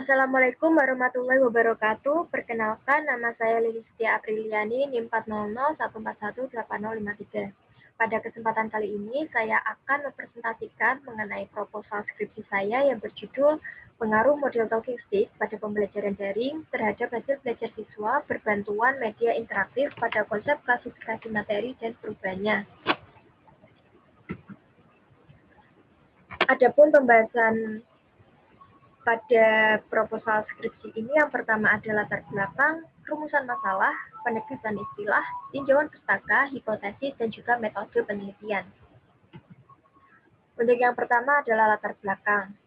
Assalamualaikum warahmatullahi wabarakatuh. Perkenalkan, nama saya Lilistia Apriliani, NIM 40014180053. Pada kesempatan kali ini, saya akan mempresentasikan mengenai proposal skripsi saya yang berjudul Pengaruh Model Talking Stick pada Pembelajaran Daring terhadap hasil belajar siswa berbantuan media interaktif pada konsep klasifikasi materi dan perubahannya. Adapun pembahasan pada proposal skripsi ini yang pertama adalah latar belakang, rumusan masalah, penegasan istilah, tinjauan pustaka, hipotesis, dan juga metode penelitian. Untuk yang pertama adalah latar belakang.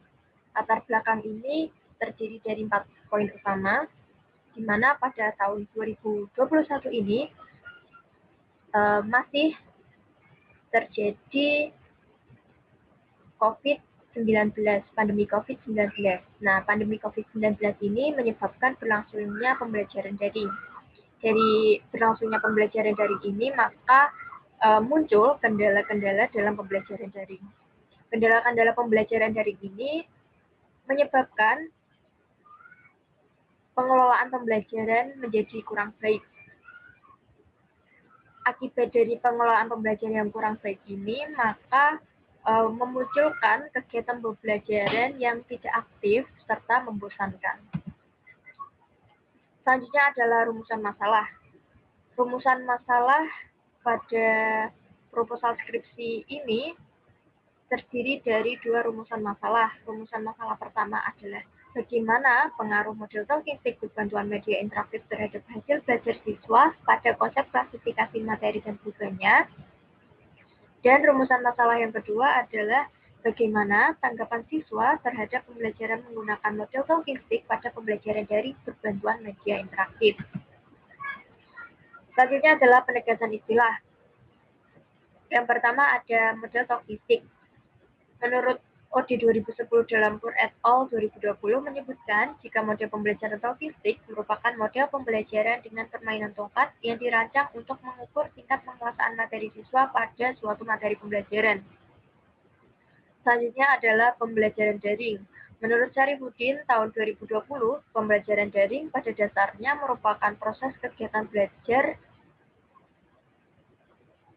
Latar belakang ini terdiri dari 4 poin utama, di mana pada tahun 2021 ini masih terjadi pandemi COVID-19. Nah, pandemi COVID-19 ini menyebabkan berlangsungnya pembelajaran daring. Dari berlangsungnya pembelajaran daring ini, maka muncul kendala-kendala dalam pembelajaran daring. Kendala-kendala pembelajaran daring ini menyebabkan pengelolaan pembelajaran menjadi kurang baik. Akibat dari pengelolaan pembelajaran yang kurang baik ini, maka memunculkan kegiatan pembelajaran yang tidak aktif serta membosankan. Selanjutnya adalah rumusan masalah. Rumusan masalah pada proposal skripsi ini terdiri dari 2 rumusan masalah. Rumusan masalah pertama adalah bagaimana pengaruh model talking stick berbantuan media interaktif terhadap hasil belajar siswa pada konsep klasifikasi materi dan perubahannya. Dan rumusan masalah yang kedua adalah bagaimana tanggapan siswa terhadap pembelajaran menggunakan model talking stick pada pembelajaran daring berbantuan media interaktif. Selanjutnya adalah penegasan istilah. Yang pertama ada model talking stick. Menurut OD 2010 dalam Pur et al. 2020 menyebutkan jika model pembelajaran talking stick merupakan model pembelajaran dengan permainan tongkat yang dirancang untuk mengukur tingkat penguasaan materi siswa pada suatu materi pembelajaran. Selanjutnya adalah pembelajaran daring. Menurut Syarifuddin tahun 2020, pembelajaran daring pada dasarnya merupakan proses kegiatan belajar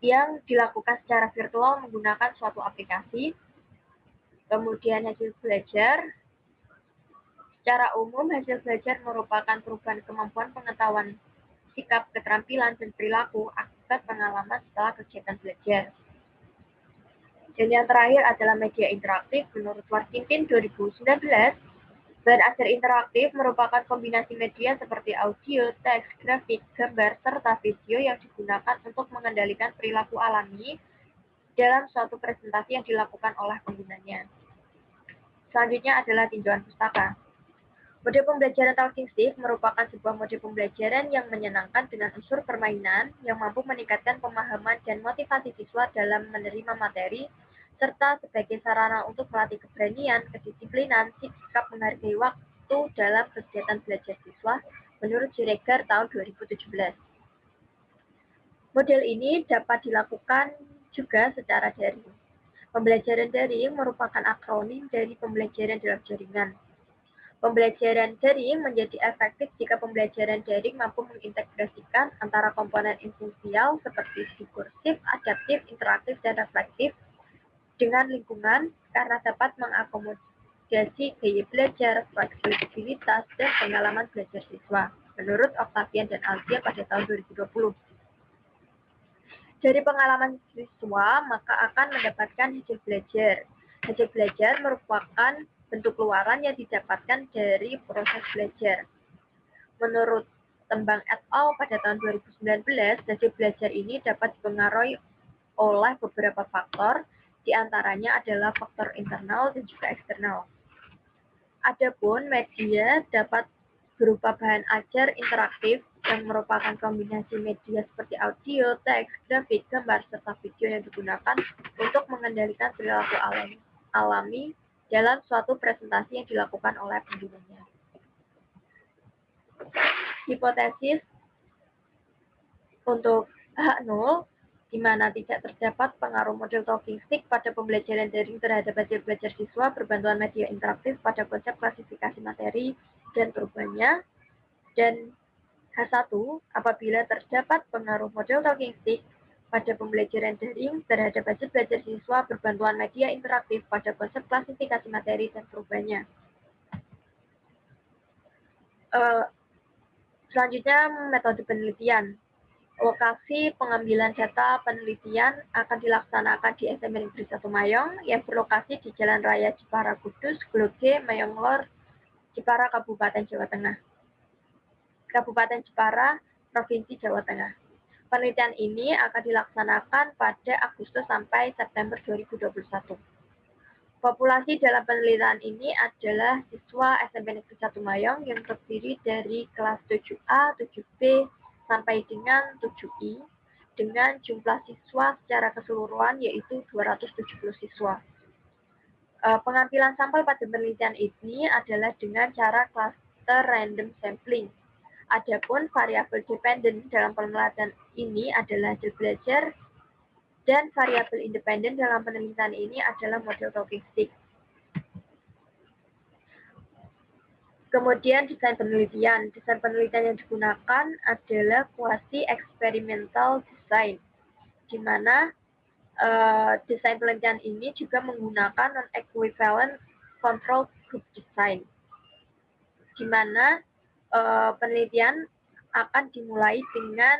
yang dilakukan secara virtual menggunakan suatu aplikasi. Kemudian hasil belajar. Secara umum, hasil belajar merupakan perubahan kemampuan pengetahuan, sikap, keterampilan, dan perilaku akibat pengalaman setelah kegiatan belajar. Dan yang terakhir adalah media interaktif. Menurut Warkimpin 2019, bahan ajar interaktif merupakan kombinasi media seperti audio, teks, grafik, gambar, serta video yang digunakan untuk mengendalikan perilaku alami dalam suatu presentasi yang dilakukan oleh penggunanya. Selanjutnya adalah tinjauan pustaka. Mode pembelajaran talking stick merupakan sebuah mode pembelajaran yang menyenangkan dengan unsur permainan yang mampu meningkatkan pemahaman dan motivasi siswa dalam menerima materi, serta sebagai sarana untuk melatih keberanian, kedisiplinan, sikap menghargai waktu dalam kegiatan belajar siswa, menurut Siregar tahun 2017. Model ini dapat dilakukan juga secara daring. Pembelajaran daring merupakan akronim dari pembelajaran dalam jaringan. Pembelajaran daring menjadi efektif jika pembelajaran daring mampu mengintegrasikan antara komponen esensial seperti diskursif, adaptif, interaktif, dan reflektif dengan lingkungan karena dapat mengakomodasi gaya belajar, fleksibilitas, dan pengalaman belajar siswa, menurut Octavian dan Aldia pada tahun 2020. Dari pengalaman siswa, maka akan mendapatkan hasil belajar. Hasil belajar merupakan bentuk luaran yang didapatkan dari proses belajar. Menurut Tembang et al. Pada tahun 2019, hasil belajar ini dapat dipengaruhi oleh beberapa faktor, di antaranya adalah faktor internal dan juga eksternal. Adapun media dapat berupa bahan ajar interaktif yang merupakan kombinasi media seperti audio, teks, grafik, gambar, serta video yang digunakan untuk mengendalikan perilaku alami dalam suatu presentasi yang dilakukan oleh penggunanya. Hipotesis untuk H0, di mana tidak terdapat pengaruh model talking stick pada pembelajaran daring terhadap hasil belajar siswa berbantuan media interaktif pada konsep klasifikasi materi dan perubahannya. Dan H1, apabila terdapat pengaruh model talking stick pada pembelajaran daring terhadap hasil belajar siswa berbantuan media interaktif pada konsep klasifikasi materi dan perubahannya. Selanjutnya, metode penelitian. Lokasi pengambilan data penelitian akan dilaksanakan di SMA Negeri 1 Mayong yang berlokasi di Jalan Raya Jepara Kudus, Gloge, Mayong Lor, Jepara, Kabupaten Jawa Tengah. Kabupaten Jepara, Provinsi Jawa Tengah. Penelitian ini akan dilaksanakan pada Agustus sampai September 2021. Populasi dalam penelitian ini adalah siswa SMP Negeri 1 Mayong yang terdiri dari kelas 7A, 7B, sampai dengan 7I, dengan jumlah siswa secara keseluruhan yaitu 270 siswa. Pengambilan sampel pada penelitian ini adalah dengan cara cluster random sampling. Adapun variabel dependen dalam penelitian ini adalah hasil belajar, dan variabel independen dalam penelitian ini adalah model talking stick. Kemudian desain penelitian. Desain penelitian yang digunakan adalah quasi-experimental design, di mana desain penelitian ini juga menggunakan non-equivalent control group design, di mana penelitian akan dimulai dengan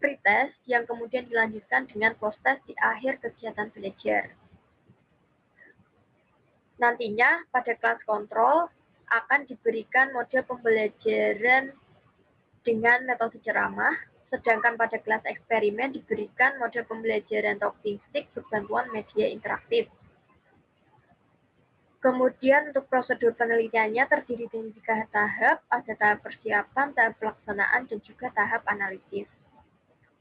pretest yang kemudian dilanjutkan dengan post-test di akhir kegiatan belajar. Nantinya pada kelas kontrol akan diberikan model pembelajaran dengan metode ceramah, sedangkan pada kelas eksperimen diberikan model pembelajaran talking stick berbantuan media interaktif. Kemudian untuk prosedur penelitiannya terdiri dari 3 tahap, ada tahap persiapan, tahap pelaksanaan, dan juga tahap analisis.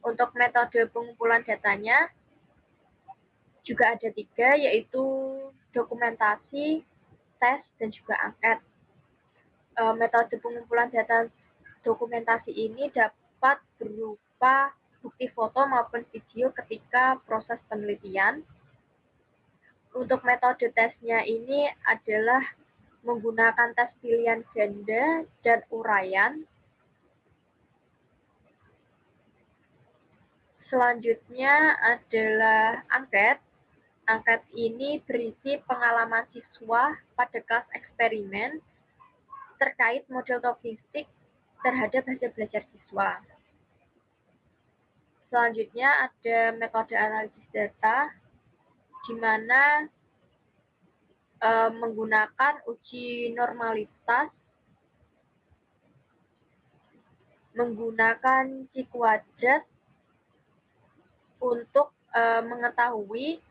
Untuk metode pengumpulan datanya juga ada 3, yaitu dokumentasi, tes, dan juga angket. Metode pengumpulan data dokumentasi ini dapat berupa bukti foto maupun video ketika proses penelitian. Untuk metode tesnya ini adalah menggunakan tes pilihan ganda dan uraian. Selanjutnya adalah angket. Angket ini berisi pengalaman siswa pada kelas eksperimen terkait model talking stick terhadap hasil belajar siswa. Selanjutnya ada metode analisis data, di mana menggunakan uji normalitas, menggunakan C kuadrat untuk mengetahui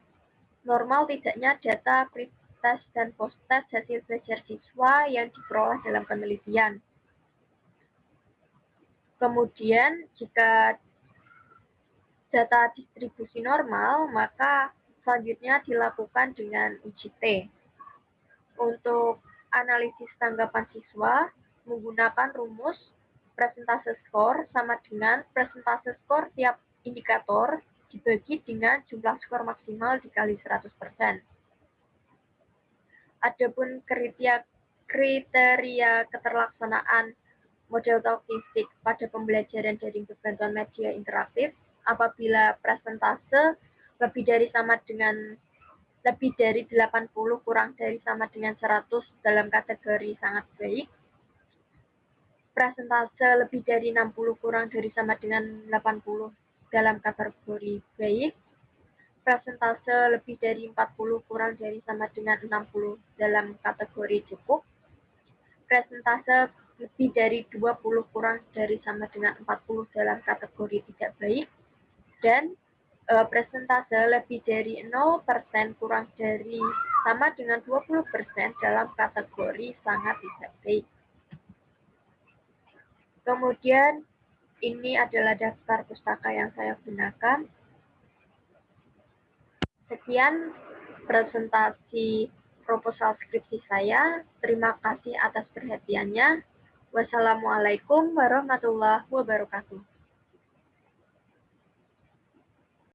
normal tidaknya data pretest dan post-test hasil belajar siswa yang diperoleh dalam penelitian. Kemudian jika data distribusi normal, maka selanjutnya dilakukan dengan uji T. Untuk analisis tanggapan siswa, menggunakan rumus presentase skor sama dengan presentase skor tiap indikator dibagi dengan jumlah skor maksimal dikali 100%. Adapun kriteria keterlaksanaan model talking stick pada pembelajaran daring berbantuan media interaktif apabila presentase lebih dari 80 kurang dari sama dengan 100 dalam kategori sangat baik, presentase lebih dari 60 kurang dari sama dengan 80 dalam kategori baik, presentase lebih dari 40 kurang dari sama dengan 60 dalam kategori cukup, presentase lebih dari 20 kurang dari sama dengan 40 dalam kategori tidak baik, dan presentase lebih dari 0% kurang dari sama dengan 20% dalam kategori sangat tidak baik. Kemudian ini adalah daftar pustaka yang saya gunakan. Sekian presentasi proposal skripsi saya. Terima kasih atas perhatiannya. Wassalamualaikum warahmatullahi wabarakatuh.